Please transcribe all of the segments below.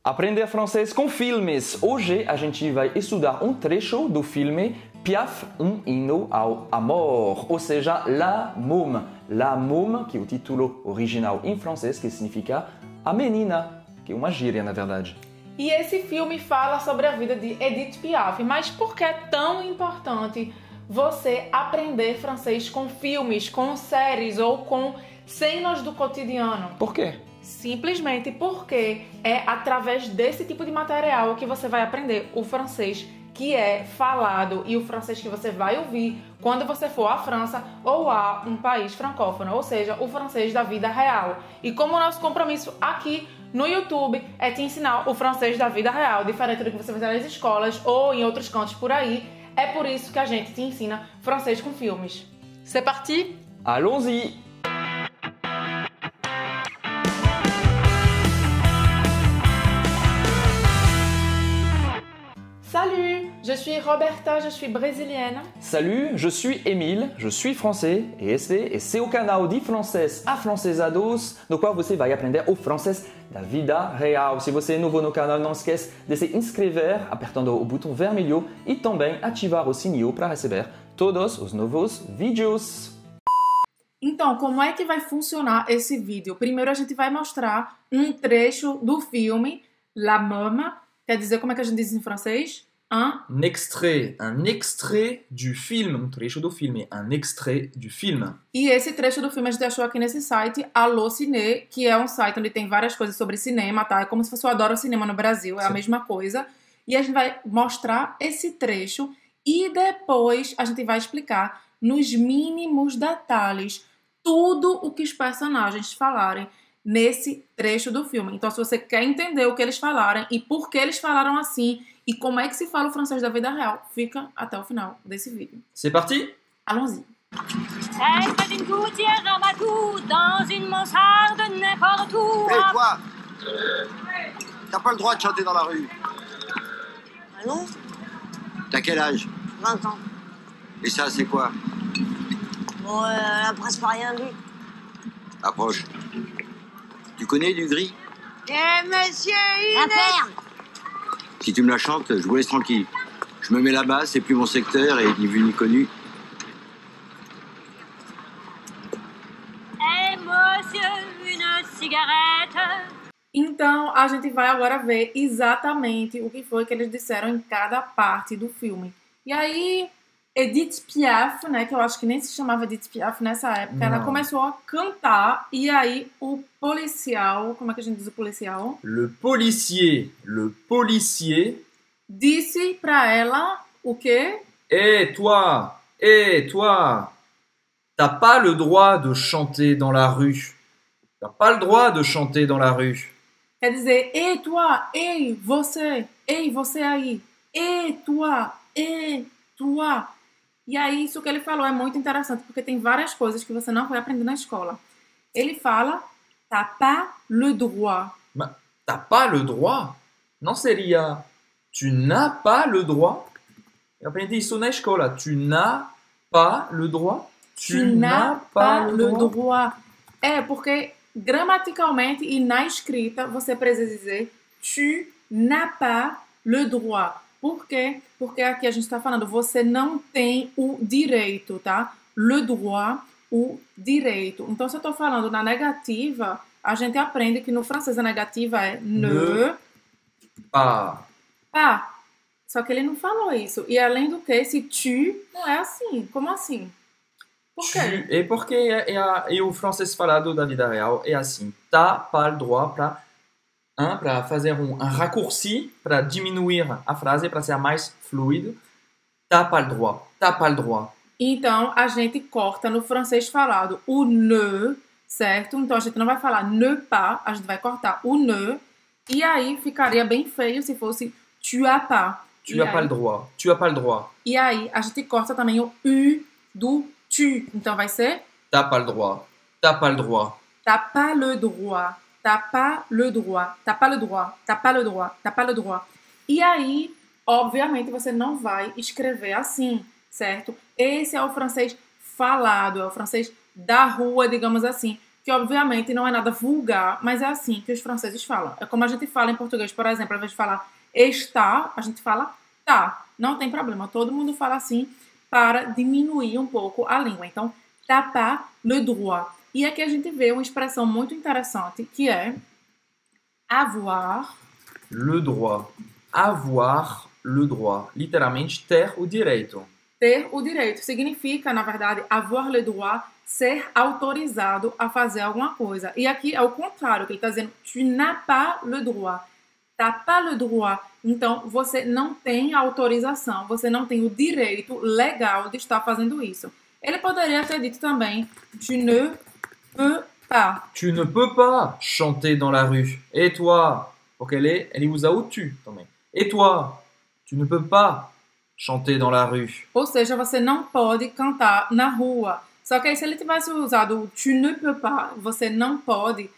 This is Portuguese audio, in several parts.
Aprender francês com filmes. Hoje a gente vai estudar um trecho do filme Piaf, um hino ao amor, ou seja, La Môme. La Môme, que é o título original em francês, que significa a menina, que é uma gíria, na verdade. E esse filme fala sobre a vida de Edith Piaf, mas por que é tão importante você aprender francês com filmes, com séries ou com cenas do cotidiano? Por quê? Simplesmente porque é através desse tipo de material que você vai aprender o francês que é falado e o francês que você vai ouvir quando você for à França ou a um país francófono, ou seja, o francês da vida real. E como o nosso compromisso aqui no YouTube é te ensinar o francês da vida real, diferente do que você vai fazer nas escolas ou em outros cantos por aí, é por isso que a gente te ensina francês com filmes. C'est parti? Allons-y! Salut, je suis Roberta, je suis brésilienne. Salut, je suis Émile, je suis français e esse é o canal de francês afrancesados, no qual você vai aprender o francês da vida real. Se você é novo no canal, não esquece de se inscrever apertando o botão vermelho e também ativar o sininho para receber todos os novos vídeos. Então, como é que vai funcionar esse vídeo? Primeiro a gente vai mostrar um trecho do filme La Môme. Quer dizer, como é que a gente diz em francês? Un extrait du film, um trecho do filme, un extrait du film. E esse trecho do filme a gente achou aqui nesse site, Alô Ciné, que é um site onde tem várias coisas sobre cinema, tá? É como se fosse o Adoro Cinema no Brasil, é a mesma coisa. E a gente vai mostrar esse trecho e depois a gente vai explicar nos mínimos detalhes tudo o que os personagens falarem nesse trecho do filme. Então, se você quer entender o que eles falaram e por que eles falaram assim e como é que se fala o francês da vida real, fica até o final desse vídeo. C'est parti? Allons-y. Être d'une gouttière à Matou, dans une mansarde n'importe où. Hé, toi! T'as pas le droit de chanter dans la rue. Ah non? T'as quel âge? 20 ans. Et ça, c'est quoi? Bon, elle a presque rien vu. Approche. Tu connais du gris? Eh, monsieur Inès! La ferme! Si tu me la chantes, je vous laisse tranquille. Je me mets là-bas, c'est plus mon secteur et ni vu ni connu. Eh, monsieur, une cigarette? Então, a gente vai agora ver exatamente o que foi que eles disseram em cada parte do filme. E aí, Edith Piaf, né, que eu acho que nem se chamava Edith Piaf nessa época, ela começou a cantar e aí o policial, como é que a gente diz o policial? Le policier Disse pra ela o quê? Eh toi, t'as pas le droit de chanter dans la rue. T'as pas le droit de chanter dans la rue. Quer dizer, ei, toi, ei, você aí, ei, toi. E aí, isso que ele falou é muito interessante, porque tem várias coisas que você não vai aprender na escola. Ele fala, t'as pas le droit. Mas t'as pas le droit? Não seria tu n'as pas le droit? Eu aprendi isso na escola. Tu n'as pas le droit? Tu n'as pas le droit. É, porque gramaticalmente e na escrita você precisa dizer tu n'as pas le droit. Por quê? Porque aqui a gente está falando você não tem o direito, tá? Le droit, o direito. Então, se eu estou falando na negativa, a gente aprende que no francês a negativa é ne pas. Só que ele não falou isso. E além do que, esse tu não é assim. Como assim? Por quê? É porque é o francês falado da vida real é assim. T'as pas le droit para fazer um raccourci, para diminuir a frase, para ser mais fluido. T'as pas le droit. T'as pas le droit. Então, a gente corta no francês falado o ne, certo? Então, a gente não vai falar ne pas, a gente vai cortar o ne. E aí, ficaria bem feio se fosse tu as pas. Tu as pas le droit. Tu as pas le droit. E aí, a gente corta também o u do tu. Então, vai ser T'as pas le droit. T'as pas le droit. t'as pas le droit. T'as pas le droit. T'as pas le droit. T'as pas le droit. T'as pas le droit. E aí, obviamente, você não vai escrever assim, certo? Esse é o francês falado, é o francês da rua, digamos assim, que que obviamente não é nada vulgar, mas é assim que os franceses falam. É como a gente fala em português, por exemplo, ao invés de falar está, a gente fala tá. Não tem problema, todo mundo fala assim para diminuir um pouco a língua. Então, t'as pas le droit. E aqui a gente vê uma expressão muito interessante, que é avoir Le droit. Avoir le droit. Literalmente, ter o direito. ter o direito. Significa, na verdade, avoir le droit, ser autorizado a fazer alguma coisa. E aqui é o contrário, que ele está dizendo, tu n'as pas le droit. T'as pas le droit. Então, você não tem autorização, você não tem o direito legal de estar fazendo isso. Ele poderia ter dito também, tu ne peux pas. Tu ne peux pas chanter dans la rue. Et toi? Porque ele usa o tu também. Et toi? Tu ne peux pas chanter dans la rue. Ou seja, você não pode cantar na rua. Só que aí, se ele tivesse usado o tu ne peux pas, você não pode,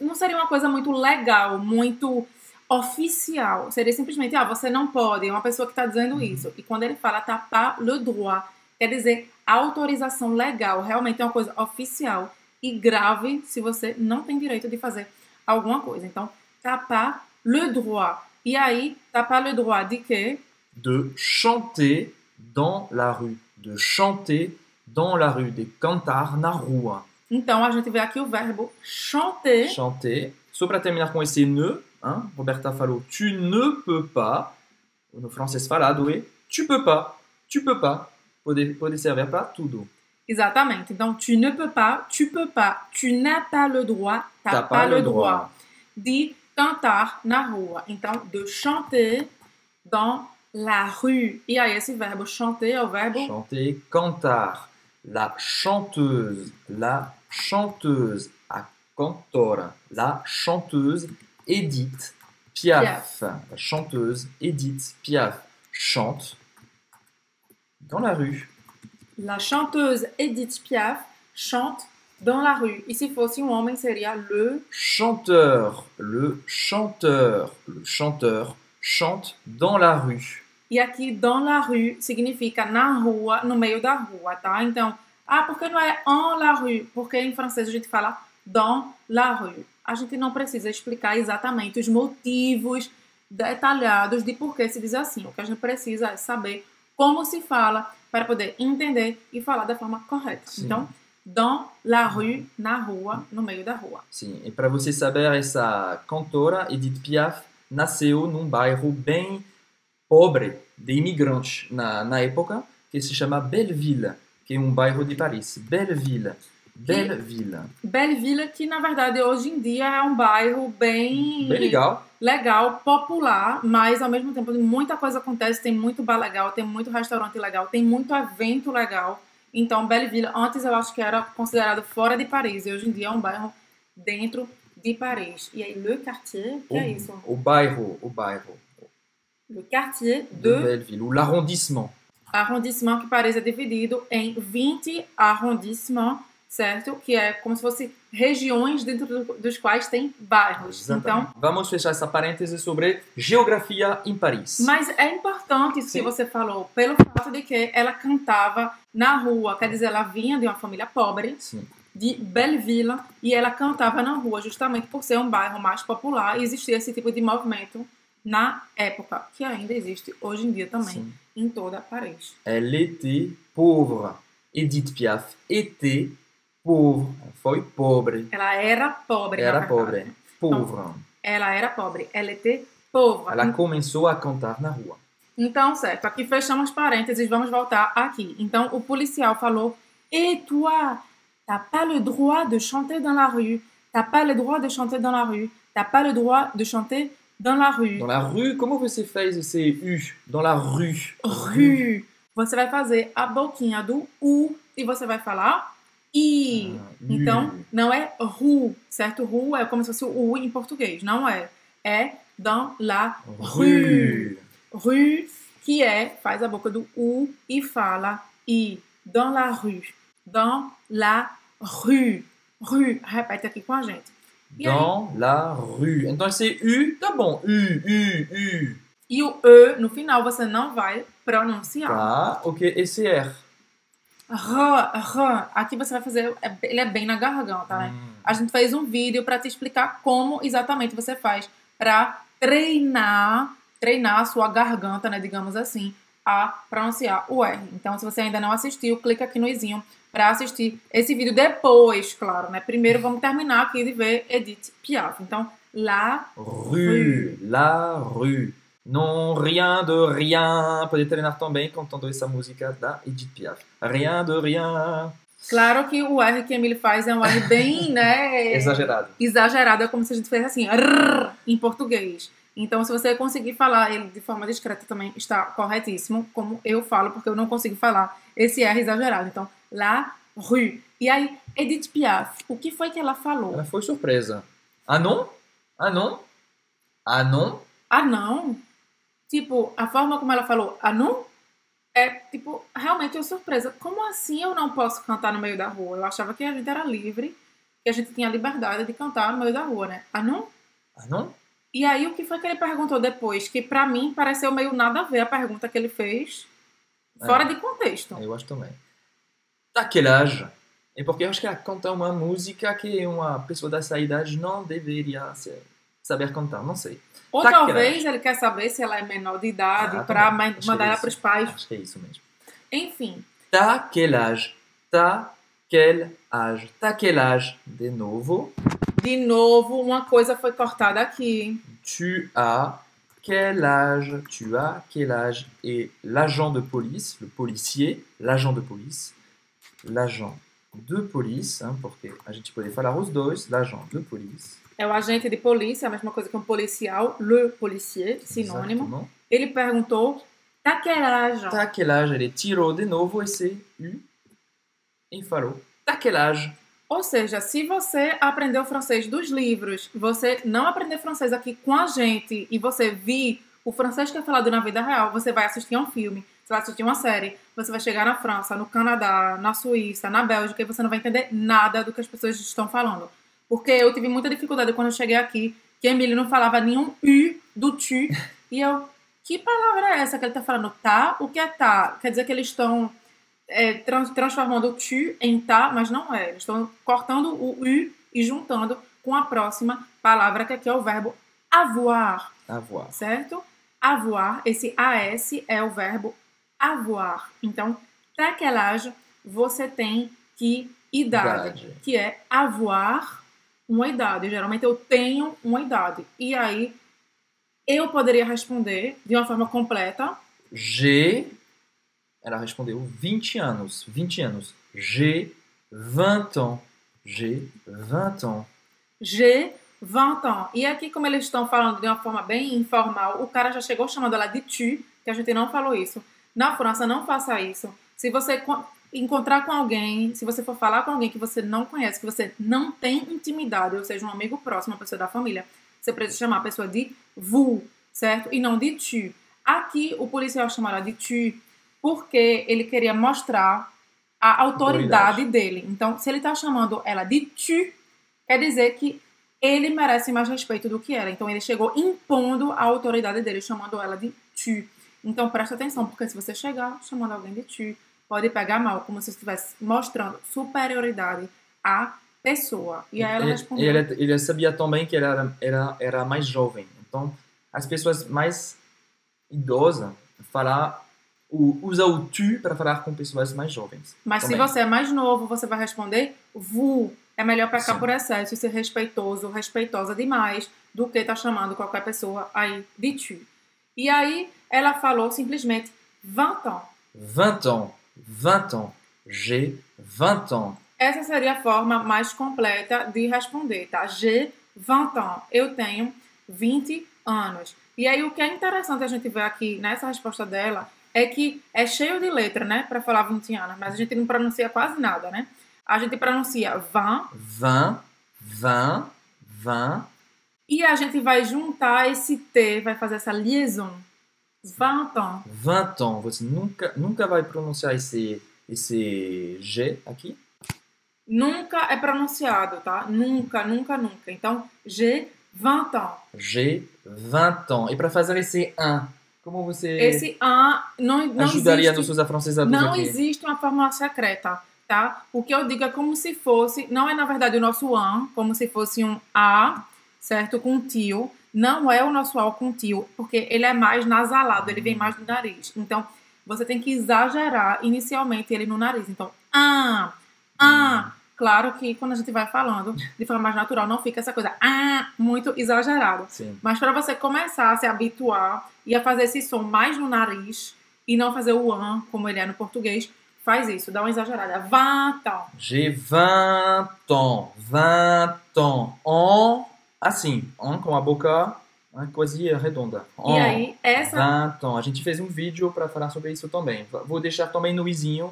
não seria uma coisa muito legal, muito oficial. Seria simplesmente, você não pode, é uma pessoa que está dizendo isso. E quando ele fala t'as pas le droit, quer dizer autorização legal, realmente é uma coisa oficial e grave se você não tem direito de fazer alguma coisa. Então, t'as pas le droit. E aí, t'as pas le droit de quê? De chanter dans la rue. De chanter dans la rue. De cantar na rua. Então, a gente vê aqui o verbo chanter. Chanter. Só para terminar com esse ne, hein? Roberta falou tu ne peux pas. No francês falado é tu peux pas. Tu peux pas. Pode servir para tudo. Exatamente. Então, tu ne peux pas, tu n'as pas le droit, t'as pas le droit de cantar na rua. Então, de chanter dans la rue. E aí, esse verbo chanter é o verbo... Chanter, cantar. La chanteuse, a cantora. La chanteuse Edith Piaf. La chanteuse Edith Piaf chante dans la rue. La chanteuse Edith Piaf chante dans la rue. E se fosse um homem, seria le chanteur. Le chanteur chante dans la rue. E aqui, dans la rue, significa na rua, no meio da rua, tá? Então, por que não é en la rue? Porque em francês a gente fala dans la rue. A gente não precisa explicar exatamente os motivos detalhados de por que se diz assim. O que a gente precisa é saber como se fala para poder entender e falar da forma correta. Sim. Então, dans la rue, na rua, no meio da rua. Sim, e para você saber, essa cantora, Edith Piaf, nasceu num bairro bem pobre de imigrantes na época, que se chama Belleville, que é um bairro de Paris. Belleville. Belleville, que na verdade hoje em dia é um bairro bem legal, popular, mas ao mesmo tempo muita coisa acontece, tem muito bar legal, tem muito restaurante legal, tem muito evento legal. Então Belleville, antes eu acho que era considerado fora de Paris, e hoje em dia é um bairro dentro de Paris. E aí, Le Quartier, que é isso? O bairro. Le Quartier de Belleville, ou l'arrondissement. Arrondissement, que Paris é dividido em 20 arrondissements, certo? Que é como se fosse regiões dentro dos quais tem bairros. Exatamente. Então, vamos fechar essa parêntese sobre geografia em Paris. Mas é importante isso que você falou, pelo fato de que ela cantava na rua, quer dizer, ela vinha de uma família pobre, Sim. de Belleville, e ela cantava na rua justamente por ser um bairro mais popular e existia esse tipo de movimento na época, que ainda existe hoje em dia também, Sim. em toda Paris. Elle était pauvre. Edith Piaf était pauvre. Foi pobre. Ela era pobre, Era na pobre. verdade. Pauvre. Então, ela era pobre. Elle était pauvre. Ela começou a cantar na rua. Então, certo. Aqui fechamos parênteses, vamos voltar aqui. Então, o policial falou: Et toi, t'as pas le droit de chanter dans la rue. T'as pas le droit de chanter dans la rue. T'as pas le droit de chanter dans la rue. Dans la rue, como você faz esse U? Dans la rue. Rue. Você vai fazer a boquinha do U e você vai falar I. Então, não é rue, certo? Rue é como se fosse o U em português. Não é. É dans la rue. Rue, que faz a boca do U e fala I. Dans la rue. Dans la rue. Rue. Repete aqui com a gente. E dans aí? La rue. Então esse U, tá bom. U. E o E, no final, você não vai pronunciar. Tá, ok. Esse R. Aqui você vai fazer, ele é bem na garganta, né? A gente fez um vídeo para te explicar como exatamente você faz para treinar a sua garganta, né, digamos assim, a pronunciar o R. Então, se você ainda não assistiu, clica aqui no izinho para assistir esse vídeo depois, claro, né? Primeiro vamos terminar aqui de ver Edith Piaf. Então, la Rue, la rue. Non, rien de rien. Pode treinar também cantando essa música da Edith Piaf. Rien de rien. Claro que o R que a Emily faz é um R bem, né? Exagerado. Exagerado, é como se a gente fizesse assim, rrr, em português. Então, se você conseguir falar ele de forma discreta também está corretíssimo, como eu falo, porque eu não consigo falar esse R exagerado. Então, la rue. E aí, Edith Piaf, o que foi que ela falou? Ela foi surpresa. Ah, não? Ah, não? Ah, não? Ah, não? Tipo, a forma como ela falou, ah, não? É, tipo, realmente uma surpresa. Como assim eu não posso cantar no meio da rua? Eu achava que a gente era livre, que a gente tinha liberdade de cantar no meio da rua, né? Ah, não? Ah, não? E aí, o que foi que ele perguntou depois? Que pra mim pareceu meio nada a ver a pergunta que ele fez, fora de contexto. Eu acho também. Tá quel âge? É porque eu acho que ela canta uma música que uma pessoa dessa idade não deveria saber cantar, não sei. Ou Tá talvez quel âge? ele quer saber se ela é menor de idade Ah, pra também. Acho que mandar é ela isso. pros pais. Acho que é isso mesmo. Enfim, Tá quel âge? Tá quel âge? Tá quel âge? De novo. de novo, uma coisa foi cortada aqui. Tu as quel âge? Tu as quel âge? Et l'agent de police, le policier, l'agent de police, hein, porque a gente pode falar os dois, l'agent de police. É o agente de polícia, a mesma coisa que um policial, le policier, sinônimo. Exatamente. Ele perguntou, tá quel âge? Tá quel âge? Ele tirou de novo esse U e falou, tá quel âge? Ou seja, se você aprendeu francês dos livros, você não aprender francês aqui com a gente e você vir o francês que é falado na vida real, você vai assistir a um filme, você vai assistir uma série, você vai chegar na França, no Canadá, na Suíça, na Bélgica e você não vai entender nada do que as pessoas estão falando. Porque eu tive muita dificuldade quando eu cheguei aqui, que a Emily não falava nenhum U do tu, e eu, que palavra é essa que ele tá falando? Tá? O que é tá? Quer dizer que eles estão transformando o tu em tá, mas não é. Eles estão cortando o U e juntando com a próxima palavra, que aqui é o verbo avoir, Avoir. certo? Avoir, esse AS é o verbo avoir. Então, para quel âge você tem que idade, que é avoir uma idade. Geralmente eu tenho uma idade. E aí, eu poderia responder de uma forma completa. Ela respondeu 20 anos. 20 anos. J'ai 20 ans. J'ai 20 ans. J'ai 20 ans. E aqui, como eles estão falando de uma forma bem informal, o cara já chegou chamando ela de tu, que a gente não falou isso. Na França, não faça isso. Se você encontrar com alguém, se você for falar com alguém que você não conhece, que você não tem intimidade, ou seja, um amigo próximo, uma pessoa da família, você precisa chamar a pessoa de vous, certo? E não de tu. Aqui, o policial chama ela de tu porque ele queria mostrar a autoridade dele. Então, se ele está chamando ela de tu, quer dizer que ele merece mais respeito do que ela. Então, ele chegou impondo a autoridade dele, chamando ela de tu. Então, presta atenção, porque se você chegar chamando alguém de tu, pode pegar mal, como se estivesse mostrando superioridade à pessoa. E aí ela respondeu... Ele sabia também que ela era mais jovem. Então, as pessoas mais idosas usam o tu para falar com pessoas mais jovens. Mas também. Se você é mais novo, você vai responder vous. É melhor pecar Sim. por excesso e ser respeitoso, respeitosa demais, do que estar chamando qualquer pessoa aí de tu. E aí ela falou simplesmente 20 ans. 20 ans. 20 ans. J'ai 20 ans. Essa seria a forma mais completa de responder, tá? J'ai 20 ans. Eu tenho 20 anos. E aí o que é interessante a gente ver aqui nessa resposta dela é que é cheio de letra, né? Para falar 20 anos, mas a gente não pronuncia quase nada, né? A gente pronuncia 20. 20, 20, 20. E a gente vai juntar esse T, vai fazer essa liaison. 20 ans. 20 ans. Você nunca vai pronunciar esse G aqui? Nunca é pronunciado, tá? Nunca, nunca, nunca. Então, j'ai 20 ans. J'ai 20 ans. E para fazer esse 1, Como você Esse não ajudaria existe, nossos afrancesados não aqui? existe uma fórmula secreta, tá? O que eu digo é como se fosse, não é na verdade o nosso an, como se fosse um a, certo? Com tio. Não é o nosso a com tio, porque ele é mais nasalado, ele vem mais do nariz. Então, você tem que exagerar inicialmente ele no nariz. Então, claro que quando a gente vai falando de forma mais natural, não fica essa coisa muito exagerado. Sim. Mas para você começar a se habituar e a fazer esse som mais no nariz e não fazer o an como ele é no português, faz isso, dá uma exagerada. 20 ans. J'ai 20 ans. 20 ans. En, assim, en com a boca quase redonda. E aí, essa... 20 ans. A gente fez um vídeo para falar sobre isso também. Vou deixar também no izinho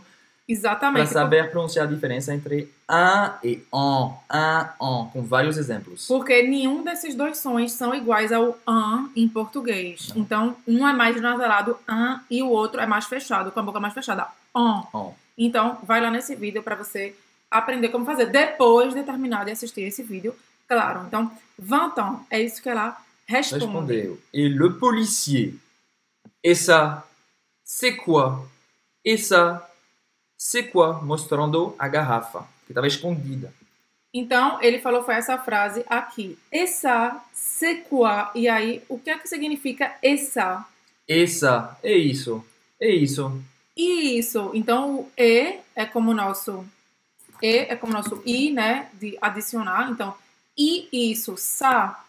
para Exatamente. saber pronunciar a diferença entre un e en. Un, com vários exemplos. Porque nenhum desses dois sons são iguais ao an em português. Não. Então, um é mais nasalado, an, e o outro é mais fechado, com a boca mais fechada, on. En. Então, vai lá nesse vídeo para você aprender como fazer depois de terminar de assistir esse vídeo. Claro, então, 20 ans, é isso que ela responde. Respondeu. Et le policier. Et ça, c'est quoi? Et ça, c'est quoi? Mostrando a garrafa, que estava escondida. Então, ele falou foi essa frase aqui. Essa, c'est quoi? E aí, o que é que significa essa? Et ça, é isso. É isso. E isso. Então, o e é como o nosso i, né, de adicionar. Então, e isso, ça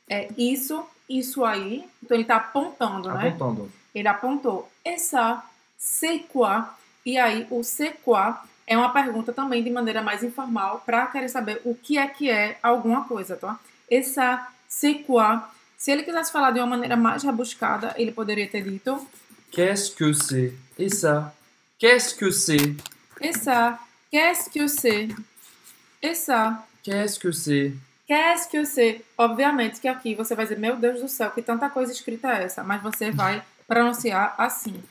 é isso aí. Então, ele está apontando, né? Apontando. Ele apontou. Essa, c'est quoi? E aí, o c'est quoi é uma pergunta também de maneira mais informal para querer saber o que é alguma coisa, tá? Essa, c'est quoi? Se ele quisesse falar de uma maneira mais rebuscada, ele poderia ter dito Qu'est-ce que c'est? Et ça, qu'est-ce que c'est? essa, qu'est-ce que c'est? Essa, Qu'est-ce que c'est? qu'est-ce que c'est? Obviamente que aqui você vai dizer, meu Deus do céu, que tanta coisa escrita é essa? Mas você vai pronunciar assim.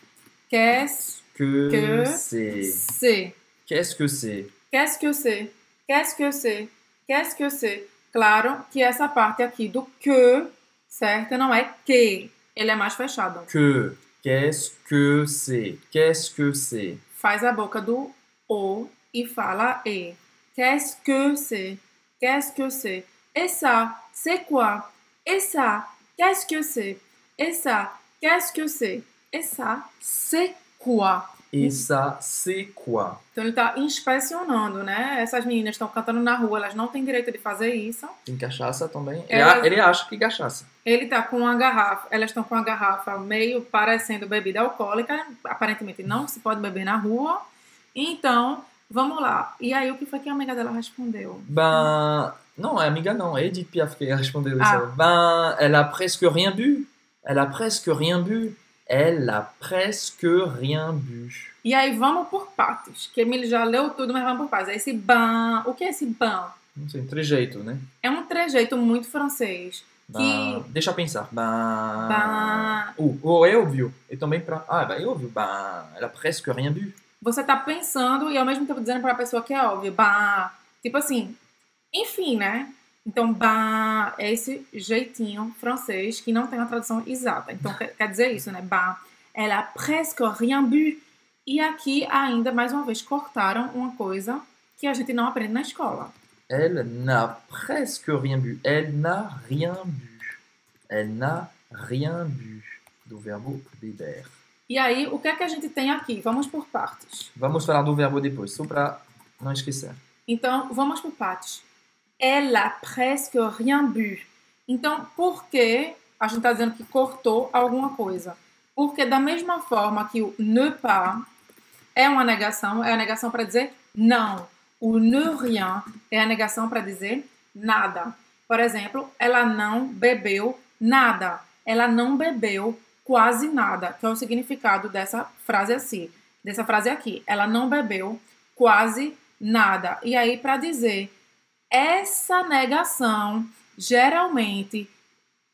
Qu'est-ce Que que c'est? c'est? Qu'est-ce que c'est? Qu'est-ce que c'est? Qu'est-ce que c'est? Qu'est-ce que c'est? Claro que essa parte aqui do que, certo? Não é que. Ele é mais fechado. Que. Qu'est-ce que c'est? Qu'est-ce que c'est? Faz a boca do o e fala e. Qu'est-ce que c'est? Qu'est-ce que c'est? Et ça, c'est quoi? Et ça, qu'est-ce que c'est? Et ça, qu'est-ce que c'est? Et ça, c'est quoi? Et ça, c'est quoi? Então ele está inspecionando, né? Essas meninas estão cantando na rua, elas não têm direito de fazer isso. Tem cachaça também? Elas- Ele acha que cachaça. Ele tá com uma garrafa, elas estão com uma garrafa meio parecendo bebida alcoólica, aparentemente não se pode beber na rua. Então, vamos lá. E aí, o que foi que a amiga dela respondeu? Ben, non, amiga, non. Edith Piaf qui respondait Ah. ça. Ben, elle a presque rien bu. Elle a presque rien bu. Elle a presque rien bu. E aí, vamos por partes, que Emílio já leu tudo, mas vamos por partes. Esse ban, o que é esse ban? Não sei, trejeito, né? É um trejeito muito francês. Ben, deixa eu pensar. Ben. Ben. É óbvio. E também pra. Ah, ben, é óbvio. Ben, elle a presque rien bu. Você tá pensando e ao mesmo tempo dizendo para a pessoa que é óbvio. Ban. Tipo assim, enfim, né? Então, ban é esse jeitinho francês que não tem uma tradução exata. Então, quer dizer isso, né? Ban. Elle a presque rien bu. E aqui, ainda, mais uma vez, cortaram uma coisa que a gente não aprende na escola. Elle n'a presque rien bu. Elle n'a rien bu. Elle n'a rien bu. Do verbo beber. E aí, o que é que a gente tem aqui? Vamos por partes. Vamos falar do verbo depois, só para não esquecer. Então, vamos por partes. Elle a presque rien bu. Então, por que a gente está dizendo que cortou alguma coisa? Porque da mesma forma que o ne pas é uma negação, é a negação para dizer não. O ne rien é a negação para dizer nada. Por exemplo, ela não bebeu nada. Ela não bebeu quase nada, que é o significado dessa frase assim, dessa frase aqui. Ela não bebeu quase nada. E aí, para dizer essa negação, geralmente,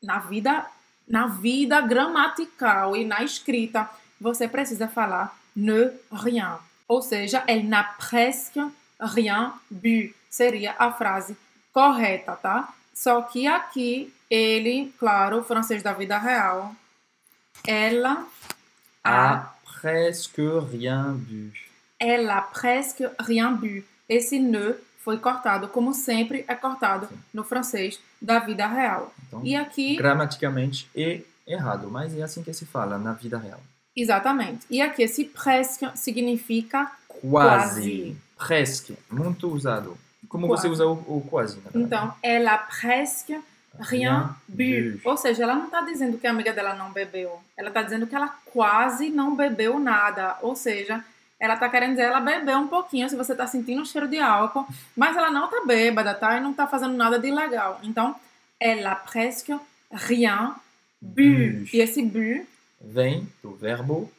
na vida gramatical e na escrita, você precisa falar ne rien. Ou seja, elle n'a presque rien bu. Seria a frase correta, tá? Só que aqui, ele, claro, o francês da vida real, Ela a presque rien bu. ela presque rien bu. Esse ne foi cortado, como sempre é cortado no francês da vida real. Então, E aqui, gramaticalmente é errado, mas é assim que se fala na vida real. exatamente. E aqui esse presque significa Quase. Presque. Muito usado. Como Quase. você usa o quase, na verdade? Então, ela presque rien bu. Ou seja, ela não está dizendo que a amiga dela não bebeu. Ela está dizendo que ela quase não bebeu nada. Ou seja, ela está querendo dizer que ela bebeu um pouquinho, se você está sentindo um cheiro de álcool, mas ela não está bêbada, tá? E não está fazendo nada de ilegal. Então, ela presque rien bu. E esse bu Vem do verbo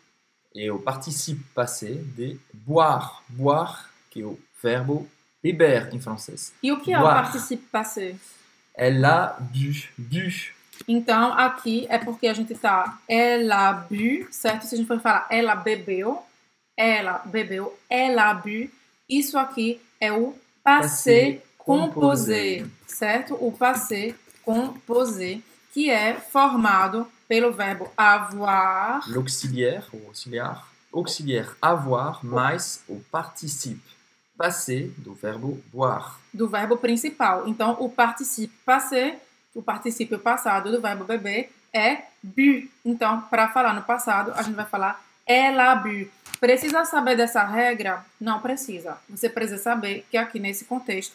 e o participe passé de boire. Boire, que é o verbo beber em francês. E o que é o Boire. participe passé? Elle a bu. Bu. Então, aqui é porque a gente tá ela bu, certo? Se a gente for falar ela bebeu, ela bu. Isso aqui é o passé composé, certo? O passé composé, que é formado pelo verbo avoir, L'auxiliaire, ou auxiliar. Auxiliaire avoir mais o participe passé do verbo boire. do verbo principal. Então, o participe passé, o particípio passado do verbo beber é bu. Então, para falar no passado, a gente vai falar ela bu. Precisa saber dessa regra? Não precisa. Você precisa saber que aqui nesse contexto,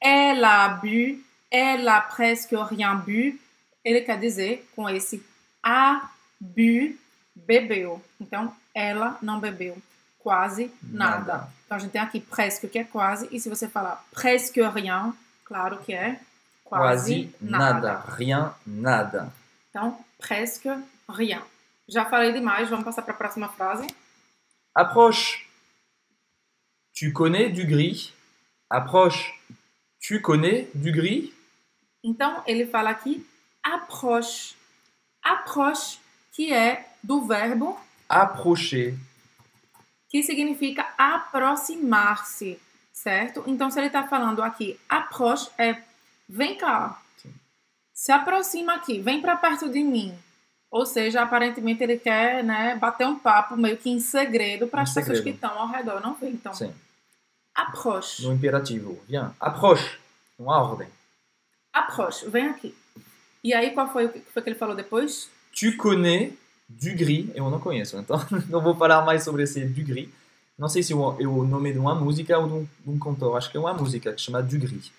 ela bu, ela presque rien bu, ele quer dizer com esse a bu, bebeu. Então, ela não bebeu quase nada. Então, a gente tem aqui presque, que é quase, e se você falar presque rien, claro que é quase nada. Rien, nada. Então, presque rien. Já falei demais, vamos passar para a próxima frase. Approche. Tu connais du gris? Approche. Tu connais du gris? Então, ele fala aqui approche. Approche, que é do verbo Approcher. que significa aproximar-se, certo? Então, se ele está falando aqui approche, é vem cá, Sim. se aproxima aqui, vem para perto de mim. Ou seja, aparentemente ele quer, né, bater um papo meio que em segredo para as pessoas que estão ao redor não ver. Então, Sim. approche. No imperativo. Viens. Approche. Uma ordem. Approche, vem aqui. E aí, qual foi o que foi que ele falou depois? Tu connais du gris? Eu não conheço, então não vou falar mais sobre esse du gris. Não sei se é o nome de uma música ou de um cantor. Acho que é uma música que chama du gris.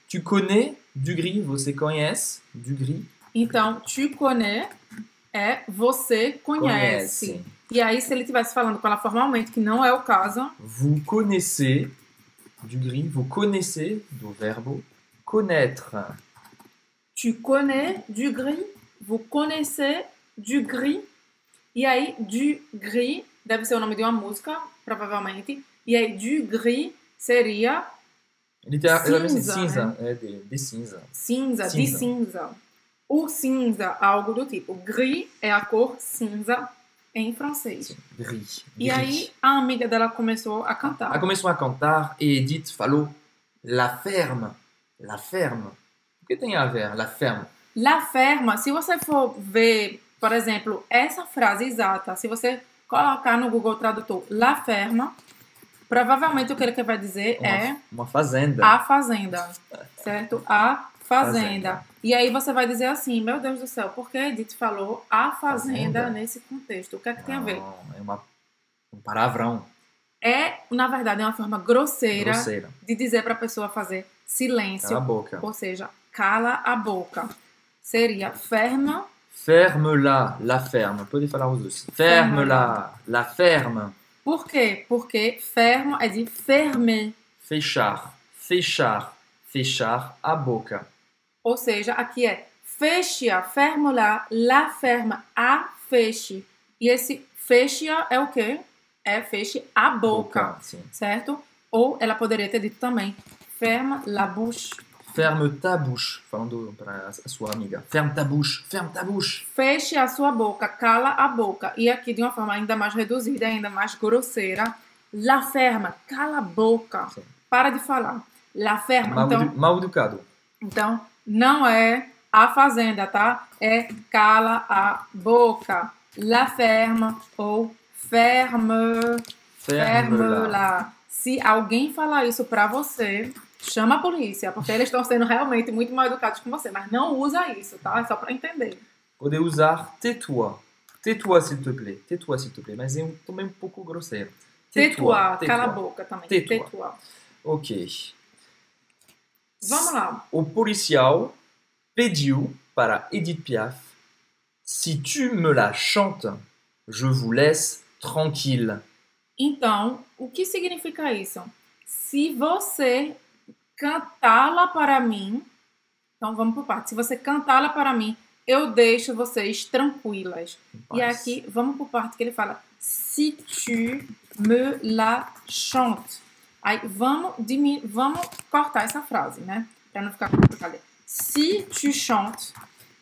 Tu connais du gris? Você conhece du gris? Então, tu connais é você conhece. E aí, se ele estivesse falando com ela formalmente, que não é o caso, Vous connaissez du gris? Vous connaissez do verbo connaître. tu connais du gris, vous connaissez du gris. E aí, du gris deve ser o nome de uma música, provavelmente. E aí, du gris seria Literalmente Cinza, cinza. É de cinza. cinza, de Cinza. cinza. O cinza, algo do tipo. Gris é a cor cinza em francês. Gris. E aí, a amiga dela começou a cantar. Ela começou a cantar e Edith falou la ferme. La ferme. O que tem a ver, la ferme? La ferma, se você for ver, por exemplo, essa frase exata, se você colocar no Google Tradutor La ferma, provavelmente o que ele vai dizer é Uma fazenda. a fazenda, certo? A fazenda. E aí você vai dizer assim, meu Deus do céu, por que Edith falou a fazenda nesse contexto? O que é que tem a ver? Não, é um palavrão. É, na verdade, é uma forma grosseira Grosseira. de dizer para a pessoa fazer silêncio, Cala a boca. ou seja, cala a boca. Seria ferma. Ferme-la, la ferme. Pode falar os dois. Ferme-la, la ferme. Por quê? Porque fermo é de fermer. Fechar, fechar, fechar a boca. Ou seja, aqui é feche-a, fermo-la, la ferma, a feche. E esse feche-a é o quê? É feche a boca, Sim. certo? Ou ela poderia ter dito também, ferme la bouche. Ferme ta bouche. Falando para a sua amiga. Ferme ta bouche, ferme ta bouche. Feche a sua boca, cala a boca. E aqui de uma forma ainda mais reduzida, ainda mais grosseira, la ferma, cala a boca. Sim. Para de falar. La ferma. Mal educado. Então, não é a fazenda, tá? É cala a boca. la ferme ou ferme Ferme-la. lá. Se alguém falar isso pra você, chama a polícia, porque eles estão sendo realmente muito mal educados com você, mas não usa isso, tá? É só pra entender. Poder usar tais-toi. Tais-toi, s'il te plaît. Tais-toi, s'il te plaît. Mas é também um pouco grosseiro. Tais-toi, cala a boca também. Tais-toi. Tais-toi. Ok. Vamos lá. O policial pediu para Edith Piaf: Si tu me la chantes, je vous laisse tranquille. Então, o que significa isso? Se você cantá-la para mim, então vamos por parte. Se você cantá-la para mim, eu deixo vocês tranquilas. E aqui, vamos por parte que ele fala: Si tu me la chantes. Aí vamos cortar essa frase, né? Para não ficar complicado. Si tu chantes.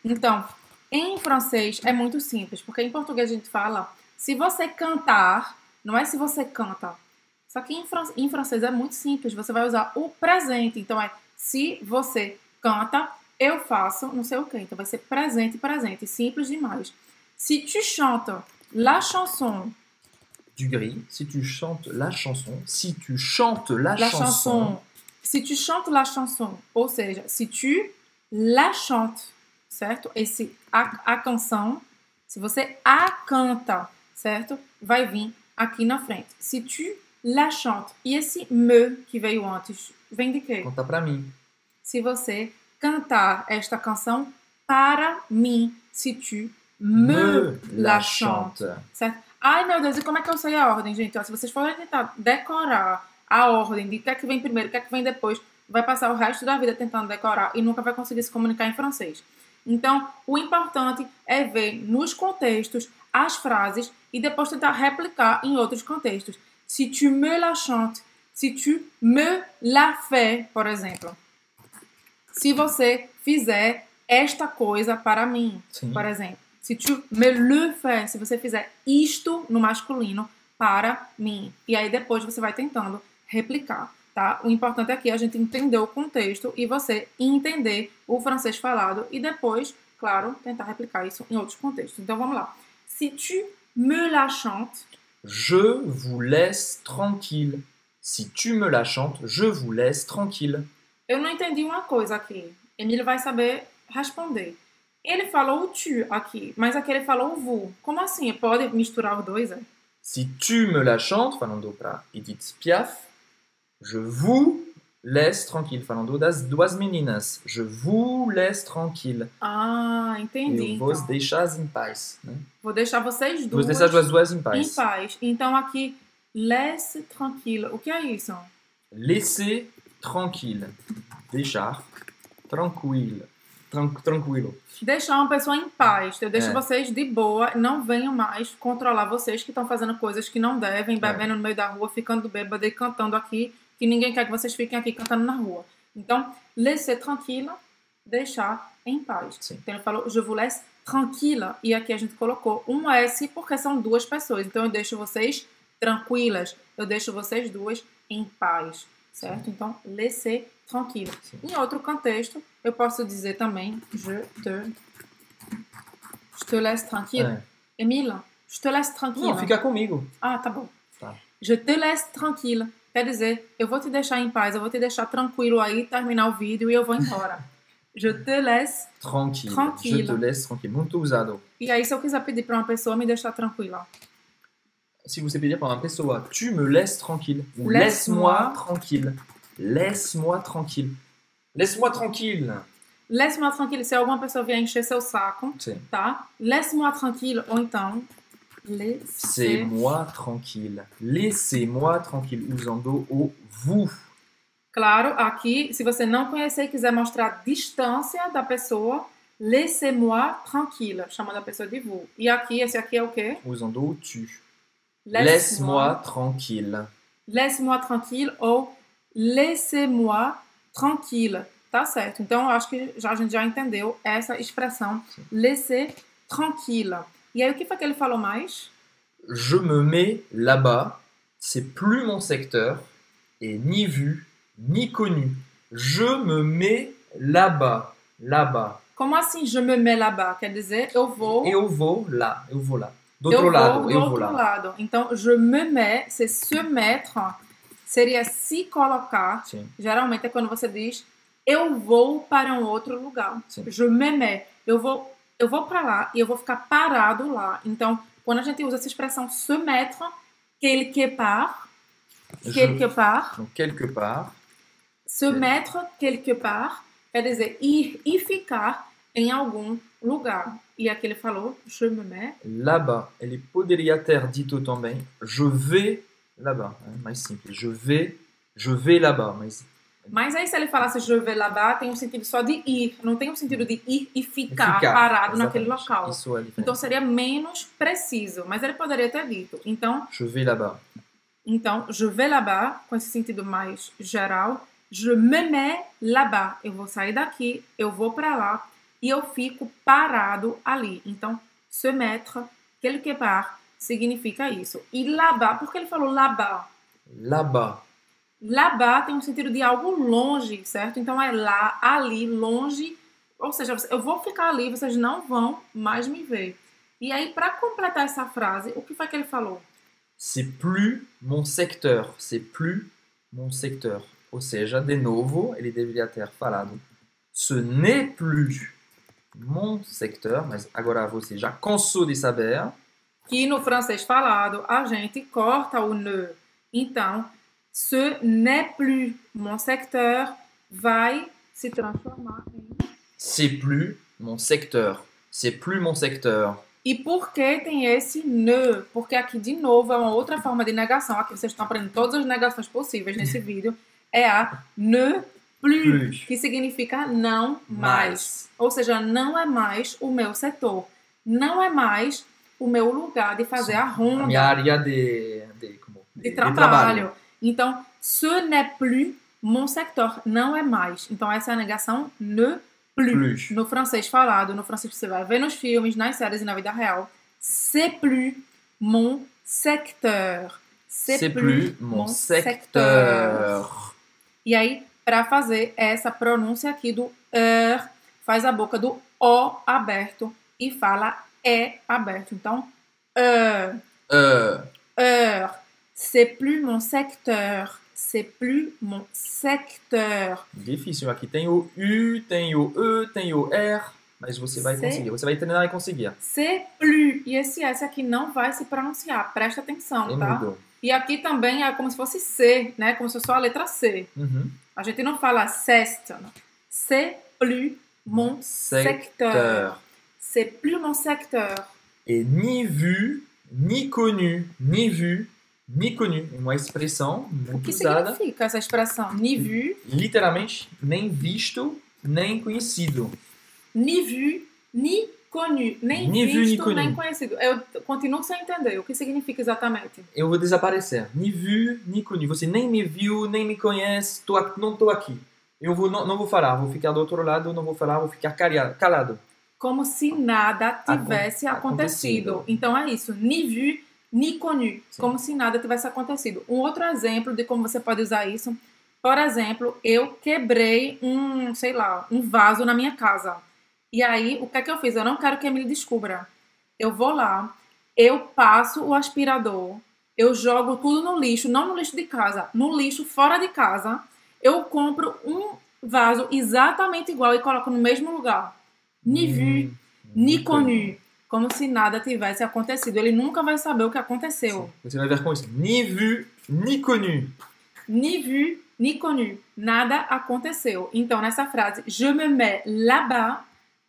Então, em francês é muito simples, porque em português a gente fala se você cantar, não é se você canta. Só que em francês é muito simples, você vai usar o presente. Então é se você canta, eu faço não sei o quê. Então vai ser presente, presente. Simples demais. Si tu chantes la chanson. Du gris, si tu chantes la chanson, si tu chantes la chanson, si tu chantes la chanson, ou seja, si tu la chantes, certo? Esse a canção, se você a canta, certo? Vai vir aqui na frente. Si tu la chantes. E esse me que veio antes, vem de quê? conta pra mim. Se você cantar esta canção para mim, si tu me la chantes, certo? Ai, meu Deus, e como é que eu sei a ordem, gente? Ó, se vocês forem tentar decorar a ordem de o que é que vem primeiro, o que é que vem depois, vai passar o resto da vida tentando decorar e nunca vai conseguir se comunicar em francês. Então, o importante é ver nos contextos as frases e depois tentar replicar em outros contextos. Si tu me la chantes, si tu me la fais, por exemplo. Se você fizer esta coisa para mim, Sim. por exemplo. Si tu me le fais, se você fizer isto no masculino para mim. E aí depois você vai tentando replicar, tá? O importante aqui é a gente entender o contexto e você entender o francês falado e depois, claro, tentar replicar isso em outros contextos. Então vamos lá. Si tu me la chantes, Je vous laisse tranquille. Si tu me la chantes, je vous laisse tranquille. eu não entendi uma coisa aqui. Emílio vai saber responder. Ele falou o tu aqui, mas aqui ele falou o vous. Como assim? Pode misturar os dois, é? Si tu me la chantes, falando para Edith Piaf, je vous laisse tranquille. Falando das duas meninas, je vous laisse tranquille. Ah, entendi. Eu vos Então. deixar em paz. Né? Vou deixar vocês Vos duas deixar as duas em em paz. paz. Então aqui, laisse tranquille. O que é isso? Laisser tranquille. Deixar tranquille. Tranquilo. Deixar uma pessoa em paz. Eu deixo É. vocês de boa. Não venham mais controlar vocês que estão fazendo coisas que não devem, bebendo no meio da rua, ficando bêbado e cantando aqui, que ninguém quer que vocês fiquem aqui cantando na rua. Então, laisser tranquille, deixar em paz. Sim. Então ele falou, je vous laisse tranquille. E aqui a gente colocou um S porque são duas pessoas. Então eu deixo vocês tranquilas. Eu deixo vocês duas em paz. Certo? Então, laisser tranquille. Sim. Em outro contexto, eu posso dizer também je te laisse tranquille. É. Emile, je te laisse tranquille. Não, fica comigo. Ah, tá bom. Tá. Je te laisse tranquille. Quer dizer, eu vou te deixar em paz, eu vou te deixar tranquilo aí, terminar o vídeo e eu vou embora. Je te laisse. Tranquille. Tranquille. Je te laisse tranquille. Muito usado. E aí, se eu quiser pedir para uma pessoa me deixar tranquila. Si você pedir para uma pessoa, tu me laisses tranquille. Ou Laisse-moi. laisse-moi tranquille. Laisse-moi tranquille. Laisse-moi tranquille. Laisse-moi tranquille. Se alguma pessoa vier encher seu saco, Sim. tá? Laisse-moi tranquille. Ou então, Laissez-moi tranquille. Laissez-moi tranquille. Usando o vous. Claro, aqui, se você não conhecer e quiser mostrar a distância da pessoa, laissez-moi tranquille, chamando a pessoa de vous. E aqui, esse aqui é o quê? Usando o tu. Laisse-moi tranquille. Laisse-moi tranquille ou laissez-moi tranquille. Tá certo. Então, eu acho que a gente já entendeu essa expressão. Laisser tranquille. E aí, o que foi que ele falou mais? Je me mets là-bas. C'est plus mon secteur. Et ni vu, ni connu. Je me mets là-bas. Là-bas. Como assim, je me mets là-bas? Quer dizer, eu vou... Eu vou lá. Eu vou lá. Do outro lado, do eu vou outro lá. lado. Então, je me mets, c'est se mettre, seria se colocar. Sim. Geralmente é quando você diz, eu vou para um outro lugar. Sim. Je me mets. Eu vou para lá e eu vou ficar parado lá. Então, quando a gente usa essa expressão se mettre, quelque part, Donc, quelque part. se mettre quelque part, quer dizer, ir e ficar em algum lugar. E aqui ele falou, je me mets. Là-bas. Ele poderia ter dito também, je vais là-bas. Mais simples. Je vais là-bas. Mas aí se ele falasse je vais là-bas, tem um sentido só de ir. Não tem um sentido de ir e ficar, Ficar, parado exatamente. naquele local. Isso é a diferença. Então seria menos preciso. Mas ele poderia ter dito. Então, Je vais là-bas. je vais là-bas, com esse sentido mais geral. Je me mets là-bas. Eu vou sair daqui, eu vou para lá e eu fico parado ali. Então, se mettre quelque part significa isso. E là-bas, por que ele falou là-bas? Là-bas. Là-bas tem um sentido de algo longe, certo? Então é lá, ali, longe. Ou seja, eu vou ficar ali, vocês não vão mais me ver. E aí, para completar essa frase, o que foi que ele falou? C'est plus mon secteur. C'est plus mon secteur. Ou seja, de novo, ele deveria ter falado ce n'est plus mon secteur, mas agora você já cansou de saber. Que no francês falado, a gente corta o ne. Então, ce n'est plus mon secteur vai se transformar em... C'est plus mon secteur. C'est plus mon secteur. E por que tem esse ne? Porque aqui, de novo, é uma outra forma de negação. Aqui vocês estão aprendendo todas as negações possíveis nesse vídeo. É a ne plus, que significa não mais. Ou seja, não é mais o meu setor. Não é mais o meu lugar de fazer a ronda. A minha área de trabalho. Então, ce n'est plus mon secteur. Não é mais. Então, essa é a negação ne plus. No francês falado, no francês que você vai ver nos filmes, nas séries e na vida real. C'est plus mon secteur. C'est plus mon secteur. E aí, para fazer essa pronúncia aqui do faz a boca do O aberto e fala E aberto. Então, c'est plus mon secteur. C'est plus mon secteur. Difícil. Aqui tem o U, tem o E, tem o R. Mas você vai conseguir. Você vai treinar e conseguir. C'est plus. E esse S aqui não vai se pronunciar. Presta atenção, tá? Mudou. E aqui também é como se fosse C, né? Como se fosse só a letra C. Uhum. A gente não fala ceste. C'est plus mon secteur. C'est plus mon secteur. Et ni vu, ni connu. Ni vu, ni connu. Uma expressão O muito que usada. significa essa expressão? Ni vu, Literalmente, nem visto, nem conhecido. ni vu, ni connu. Nem Ni vu, ni visto, connu. nem conhecido. Eu continuo sem entender. O que significa exatamente? Eu vou desaparecer. Ni vu, ni connu. Você nem me viu, nem me conhece. Não estou aqui. Eu não vou falar. Vou ficar do outro lado, não vou falar. Vou ficar calado. Como se nada tivesse acontecido. Então é isso. Ni vu, ni connu. Sim. Como se nada tivesse acontecido. Um outro exemplo de como você pode usar isso. Por exemplo, eu quebrei um vaso na minha casa. E aí, o que é que eu fiz? Eu não quero que a Emily descubra. Eu vou lá, eu passo o aspirador, eu jogo tudo no lixo, não no lixo de casa, no lixo fora de casa. Eu compro um vaso exatamente igual e coloco no mesmo lugar. Ni vu, ni connu. Como se nada tivesse acontecido. Ele nunca vai saber o que aconteceu. Você vai ver com isso. Ni vu, ni connu. Ni vu, ni connu. Nada aconteceu. Então, nessa frase, je me mets là-bas,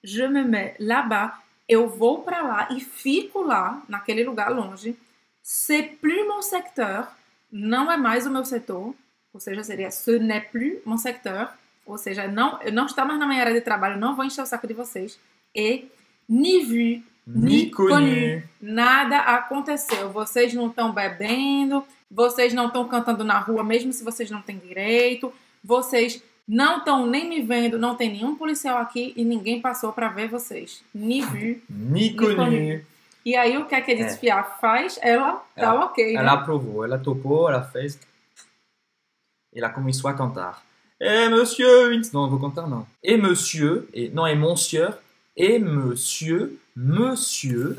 je me mets là-bas, eu vou para lá e fico lá, naquele lugar longe. C'est plus mon secteur, não é mais o meu setor, ou seja, seria ce n'est plus mon secteur, ou seja, eu não está mais na minha área de trabalho, não vou encher o saco de vocês. E ni vu, ni connu, nada aconteceu. Vocês não estão bebendo, vocês não estão cantando na rua, mesmo se vocês não têm direito, vocês não estão nem me vendo, não tem nenhum policial aqui e ninguém passou para ver vocês. Ni vu, ni connu. E aí o que é que a Edith Piaf faz? Ela tá ok, né? Ela aprovou, ela topou, ela fez. Ela começou a cantar. Et monsieur... Não, vou cantar não. Et monsieur... Não, é monsieur. Et monsieur... Monsieur...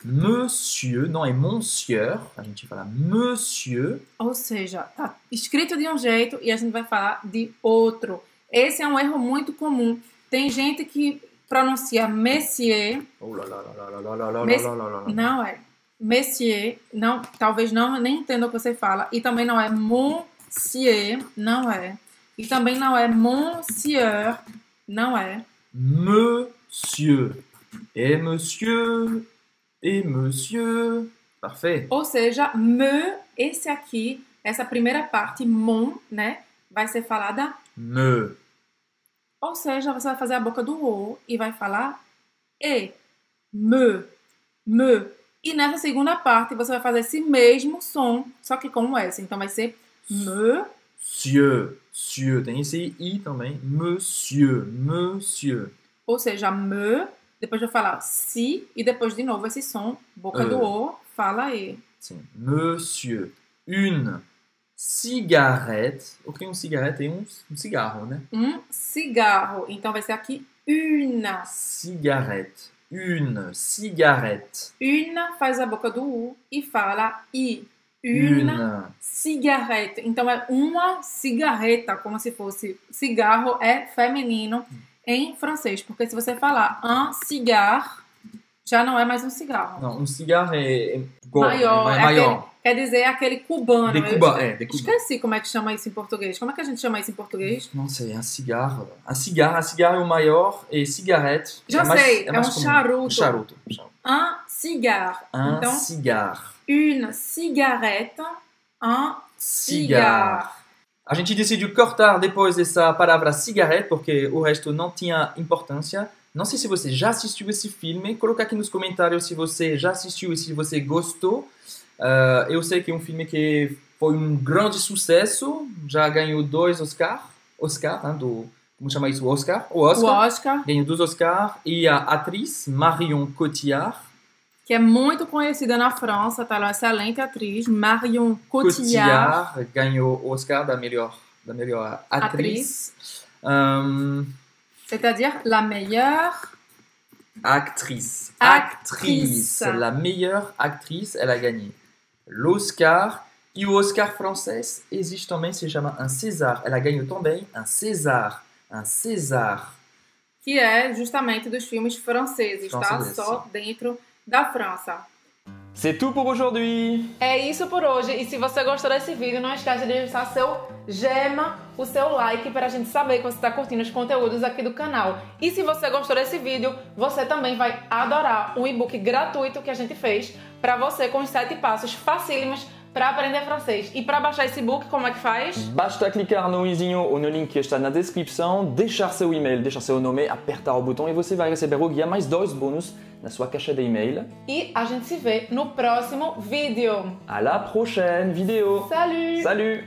Monsieur não é monsieur, a gente fala monsieur. Ou seja, tá escrito de um jeito e a gente vai falar de outro. Esse é um erro muito comum. Tem gente que pronuncia monsieur. Oh lá lá lá lá lá lá lá Mes- lá lá lá lá. Não é. Monsieur, não, talvez não, nem entenda o que você fala. E também não é monsieur, não é. E também não é monsieur, não é. Monsieur. Et monsieur. Et monsieur. Parfait. Ou seja, me, esse aqui, essa primeira parte, mon, né, vai ser falada. Me. Ou seja, você vai fazer a boca do O e vai falar e. Me. E nessa segunda parte, você vai fazer esse mesmo som, só que com o S. Então vai ser me. Monsieur. Monsieur. Tem esse I também. Monsieur. Monsieur. Ou seja, me. Depois eu falar si. E depois de novo esse som, boca do O, fala E. Sim. Monsieur. Une cigarette. O que é um cigarette? É um cigarro, né? Cigarro. Então vai ser aqui une. Cigarette. Une cigarette. Une faz a boca do U e fala I. Une cigarette. Então é uma cigarreta, como se fosse. Cigarro é feminino em francês. Porque se você falar un cigare, já não é mais um cigarro. Não, um cigarro é Maior. é maior. Quer dizer, aquele cubano. De Cuba, de Cuba. Esqueci como é que chama isso em português. Como é que a gente chama isso em português? Não sei, um cigarro. Um cigarro é o maior e cigarette Já sei, é um comum. charuto. Um charuto. Un cigare. Un Então, cigarro. une cigarette, un cigare. A gente decidiu cortar depois essa palavra cigarette porque o resto não tinha importância. Não sei se você já assistiu esse filme. Coloca aqui nos comentários se você já assistiu e se você gostou. Eu sei que é um filme que foi um grande sucesso. Já ganhou 2 Oscar, né, como chama isso? O Oscar? O Oscar. Ganhou 2 Oscars. E a atriz Marion Cotillard. Que é muito conhecida na França, tá? Ela é uma excelente atriz. Marion Cotillard. Ganhou o Oscar da melhor atriz. C'est-à-dire la meilleure Actrice. Actrice. La meilleure actrice, ela ganhou l'Oscar. E o Oscar francês existe também, se chama un César. Ela ganhou também un César. Un César. que é justamente dos filmes franceses, tá? Só dentro da França. C'est tout pour aujourd'hui! É isso por hoje. E se você gostou desse vídeo, não esquece de deixar seu gema, o seu like, para a gente saber que você está curtindo os conteúdos aqui do canal. E se você gostou desse vídeo, você também vai adorar um e-book gratuito que a gente fez para você com os 7 passos facílimos para aprender francês. E para baixar esse e-book, como é que faz? Basta clicar no izinho ou no link que está na descrição, deixar seu e-mail, deixar seu nome, apertar o botão e você vai receber o guia mais 2 bônus na sua caixa de e-mail. E a gente se vê no próximo vídeo. À la prochaine vidéo! Salut! Salut!